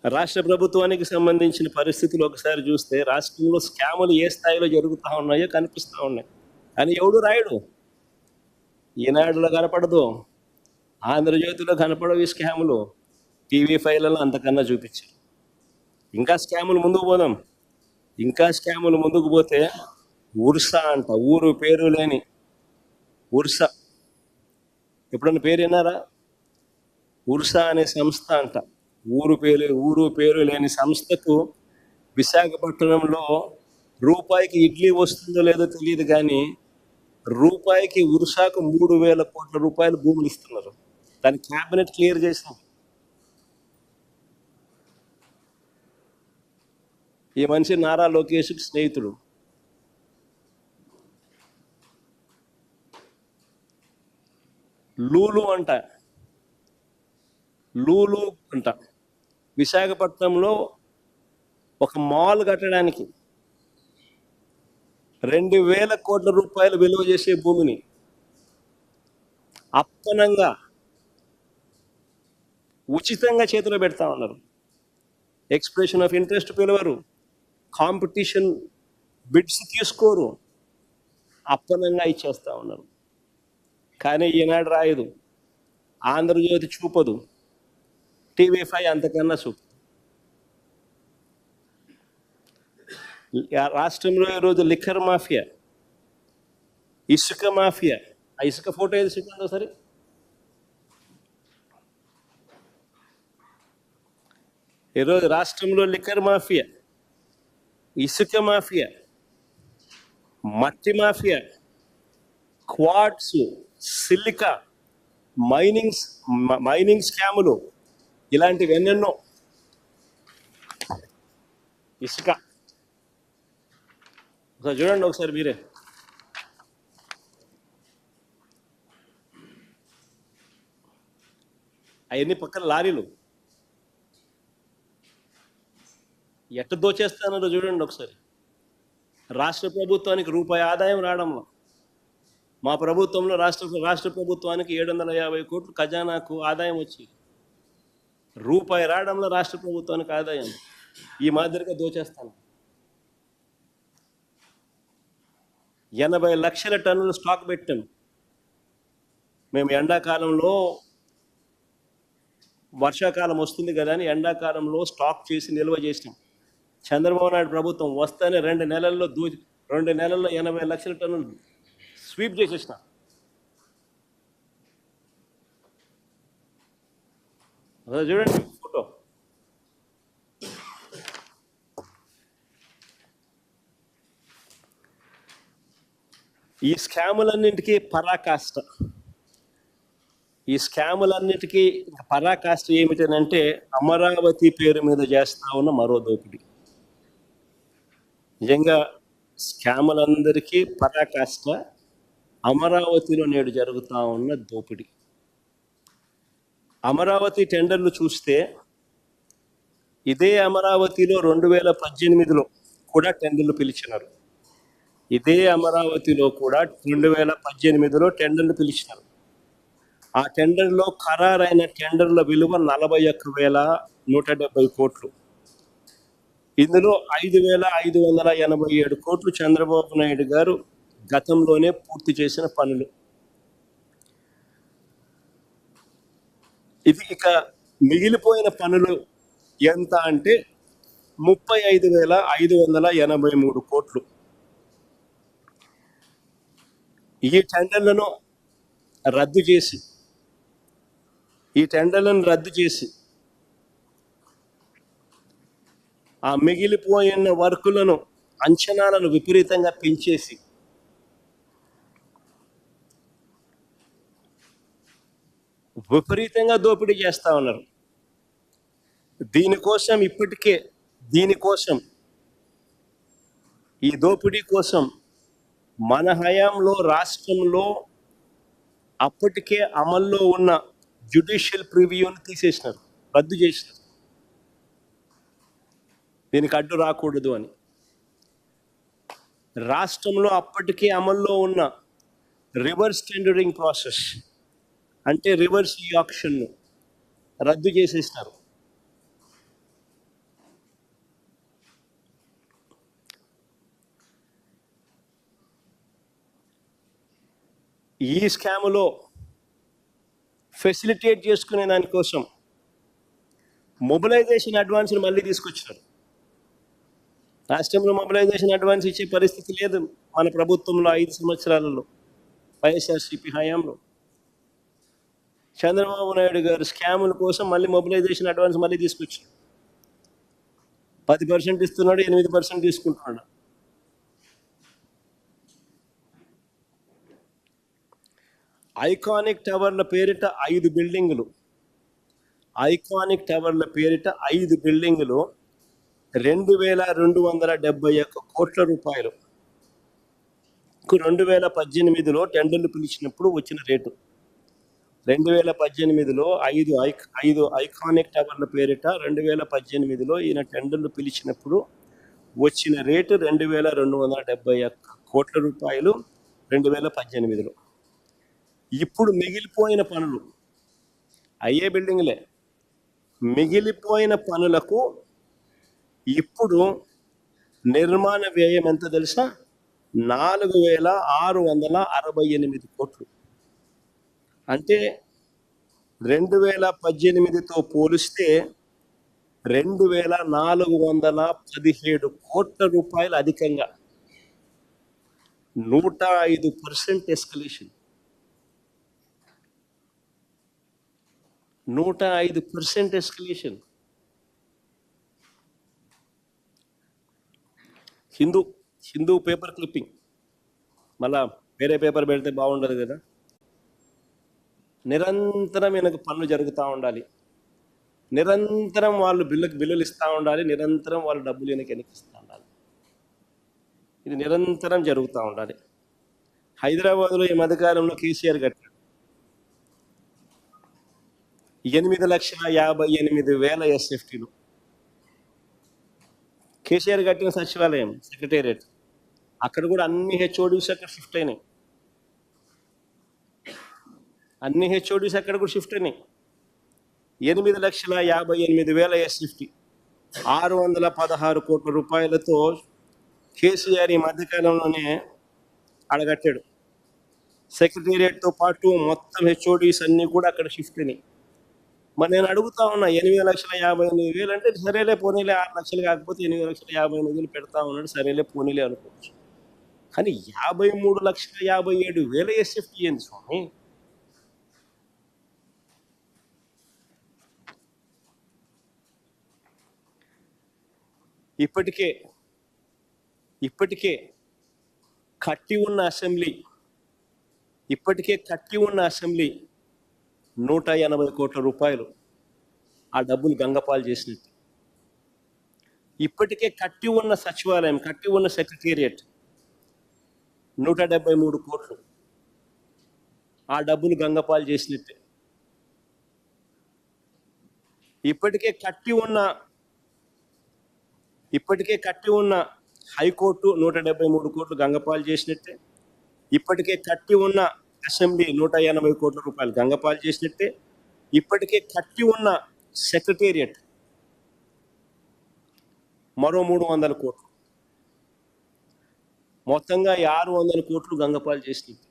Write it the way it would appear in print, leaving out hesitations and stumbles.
రాష్ట్ర ప్రభుత్వానికి సంబంధించిన పరిస్థితులు ఒకసారి చూస్తే రాష్ట్రంలో స్కాములు ఏ స్థాయిలో జరుగుతూ ఉన్నాయో కనిపిస్తూ ఉన్నాయి. కానీ ఎవడు రాయడు. ఈనాడులో కనపడదు, ఆంధ్రజ్యోతిలో కనపడవు ఈ స్కాములు. TV5లలో అంతకన్నా చూపించారు. ఇంకా స్కాములు ముందుకు పోదాం. ఇంకా స్కాములు ముందుకు పోతే ఉర్సా అంట, ఊరు పేరు లేని ఉర్సా. ఎప్పుడన్నా పేరు విన్నారా? ఉర్సా అనే సంస్థ అంట, ఊరు పేరు లేని సంస్థకు విశాఖపట్నంలో రూపాయికి ఇడ్లీ వస్తుందో లేదో తెలియదు, కానీ రూపాయికి ఉర్సాకు 3,000 కోట్ల రూపాయలు భూములు ఇస్తున్నారు. దాని క్యాబినెట్ క్లియర్ చేసింది. ఈ మనిషి నారా లోకేష్కి స్నేహితుడు. లూలు అంట విశాఖపట్నంలో ఒక మాల్ కట్టడానికి 2,000 కోట్ల రూపాయలు విలువ చేసే భూమిని అప్పనంగా ఉచితంగా చేతిలో పెడతా ఉన్నారు. ఎక్స్ప్రెషన్ ఆఫ్ ఇంట్రెస్ట్ పిలవరు, కాంపిటీషన్ బిడ్స్ తీసుకోరు, అప్పనంగా ఇచ్చేస్తా ఉన్నారు. కానీ ఈనాడు రాయదు, ఆంధ్రజ్యోతి చూపదు, TV5 అంతకన్నా చూపదు. రాష్ట్రంలో ఈరోజు లిక్కర్ మాఫియా, ఇసుక మాఫియా. ఆ ఇసుక ఫోటో ఏది చూపిందో సరే. ఈరోజు రాష్ట్రంలో లిక్కర్ మాఫియా, ఇసుక మాఫియా, మట్టి మాఫియా, క్వార్ట్స్, సిలికా, మైనింగ్ స్కాములు, ఇలాంటివి ఎన్నెన్నో. ఇసుక ఒకసారి చూడండి, ఒకసారి మీరే. అవన్నీ పక్కన లారీలు ఎట్ట దోచేస్తానో చూడండి ఒకసారి. రాష్ట్ర ప్రభుత్వానికి రూపాయి ఆదాయం రావడంలో, మా ప్రభుత్వంలో రాష్ట్ర ప్రభుత్వానికి 750 కోట్లు ఖజానాకు ఆదాయం వచ్చి, రూపాయి రావడంలో రాష్ట్ర ప్రభుత్వానికి ఆదాయం ఈ మాదిరిగా దోచేస్తాను. 80 లక్షల టన్నులు స్టాక్ పెట్టాం మేము. ఎండాకాలంలో, వర్షాకాలం వస్తుంది కదా అని ఎండాకాలంలో స్టాక్ చేసి నిల్వ చేసినాం. చంద్రబాబు నాయుడు ప్రభుత్వం వస్తేనే 2 నెలల్లో 80 లక్షల టన్నులు స్వీప్ చేసేసిన. అదే చూడండి ఫోటో. ఈ స్కాములన్నింటికీ పరాకాష్ట ఏమిటనంటే అమరావతి పేరు మీద చేస్తా ఉన్న మరో దోపిడీ. నిజంగా స్కాములందరికీ పరాకాష్ట అమరావతిలో నేడు జరుగుతూ ఉన్న దోపిడీ. అమరావతి టెండర్లు చూస్తే, ఇదే అమరావతిలో 2018లో కూడా టెండర్లు పిలిచినారు. ఇదే అమరావతిలో కూడా 2018లో టెండర్లు పిలిచినారు. ఆ టెండర్లో ఖరారైన టెండర్ల విలువ 41,170 కోట్లు. ఇందులో 5,587 కోట్లు చంద్రబాబు నాయుడు గారు గతంలోనే పూర్తి చేసిన పనులు. ఇది ఇక మిగిలిపోయిన పనులు ఎంత అంటే 35,583 కోట్లు. ఈ టెండర్లను రద్దు చేసి ఆ మిగిలిపోయిన వర్కులను, అంచనాలను విపరీతంగా పెంచేసి విపరీతంగా దోపిడీ చేస్తా ఉన్నారు. ఈ దోపిడీ కోసం మన హయాంలో రాష్ట్రంలో అప్పటికే అమల్లో ఉన్న జ్యుడిషియల్ ప్రివ్యూని తీసేసినారు, రద్దు చేసినారు. దీనికి అడ్డు రాకూడదు అని రాష్ట్రంలో అప్పటికే అమల్లో ఉన్న రివర్స్ టెండరింగ్ ప్రాసెస్, అంటే రివర్స్ ఆక్షన్ రద్దు చేసేసినారు. ఈ స్కాములో ఫెసిలిటేట్ చేసుకునే దానికోసం మొబిలైజేషన్ అడ్వాన్స్ని మళ్ళీ తీసుకొచ్చినారు. రాష్ట్రంలో మొబిలైజేషన్ అడ్వాన్స్ ఇచ్చే పరిస్థితి లేదు మన ప్రభుత్వంలో 5 సంవత్సరాలలో వైఎస్ఆర్సీపీ హయాంలో. చంద్రబాబు నాయుడు గారు స్కాముల కోసం మళ్ళీ మొబిలైజేషన్ అడ్వాన్స్ మళ్ళీ తీసుకొచ్చారు. 10% ఇస్తున్నాడు, 8% తీసుకుంటున్నాడు. ఐకానిక్ టవర్ల పేరిట 5 బిల్డింగులు, ఐకానిక్ టవర్ల పేరిట 5 బిల్డింగులు 2271 కోట్ల రూపాయలు. 2018లో టెండర్లు పిలిచినప్పుడు వచ్చిన రేటు. 2018లో 5 ఐకానిక్ టవర్ల పేరిట 2018లో ఈయన టెండర్లు పిలిచినప్పుడు వచ్చిన రేటు 2271 కోట్ల రూపాయలు 2018లో. ఇప్పుడు మిగిలిపోయిన పనులు అయ్యే బిల్డింగ్లే, మిగిలిపోయిన పనులకు ఇప్పుడు నిర్మాణ వ్యయం ఎంత తెలుసా? 4668 కోట్లు. అంటే 2018తో పోలిస్తే 2417 కోట్ల రూపాయలు అధికంగా, 105% escalation, 105% escalation. Hindu paper clipping, మళ్ళా వేరే పేపర్ పెడితే బాగుండదు కదా. నిరంతరం ఈయనకు పనులు జరుగుతూ ఉండాలి, నిరంతరం వాళ్ళు బిల్లులు ఇస్తూ ఉండాలి, నిరంతరం వాళ్ళు డబ్బులు ఈయనకి వెనకిస్తూ ఉండాలి. ఇది నిరంతరం జరుగుతూ ఉండాలి. హైదరాబాద్లో ఈ మధ్యకాలంలో కేసీఆర్ కట్టాడు 8,58,000 ఎస్ఎఫ్టీలు. కేసీఆర్ కట్టిన సచివాలయం సెక్రటేరియట్, అక్కడ కూడా అన్ని హెచ్ఓడీస్ అక్కడ షిఫ్ట్ అయినాయి. అన్ని హెచ్ఓడీస్ అక్కడ కూడా షిఫ్ట్ అయినాయి. 8,58,000 ఎస్ఎఫ్టీ, 616 కోట్ల రూపాయలతో కేసీఆర్ ఈ మధ్యకాలంలోనే అడగట్టాడు. సెక్రటేరియట్తో పాటు మొత్తం హెచ్ఓడీస్ అన్నీ కూడా అక్కడ షిఫ్ట్ అయినాయి. మరి నేను అడుగుతా ఉన్నా, 8,58,000 అంటే సరేలే పోనీలే, 6 లక్షలు కాకపోతే 8,58,000 పెడతా ఉన్నాడు, సరేలే పోనీలే అనుకోవచ్చు. కానీ 53,57,000 ఎస్ఎఫ్టీ ఏంది స్వామి? ఇప్పటికే కట్టి ఉన్న అసెంబ్లీ 180 కోట్ల రూపాయలు ఆ డబ్బులు గంగపాలు చేసినట్టు. ఇప్పటికే కట్టి ఉన్న సచివాలయం, కట్టి ఉన్న సెక్రటేరియట్ 173 కోట్లు ఆ డబ్బులు గంగపాలు చేసినట్టే. ఇప్పటికే కట్టి ఉన్న హైకోర్టు 173 కోట్లు గంగపాలు చేసినట్టే. ఇప్పటికే కట్టి ఉన్న అసెంబ్లీ 180 కోట్ల రూపాయలు గంగపాలు చేసినట్టే. ఇప్పటికే కట్టి ఉన్న సెక్రటేరియట్ మరో 300 కోట్లు, మొత్తంగా 600 కోట్లు గంగపాలు చేసినట్టు.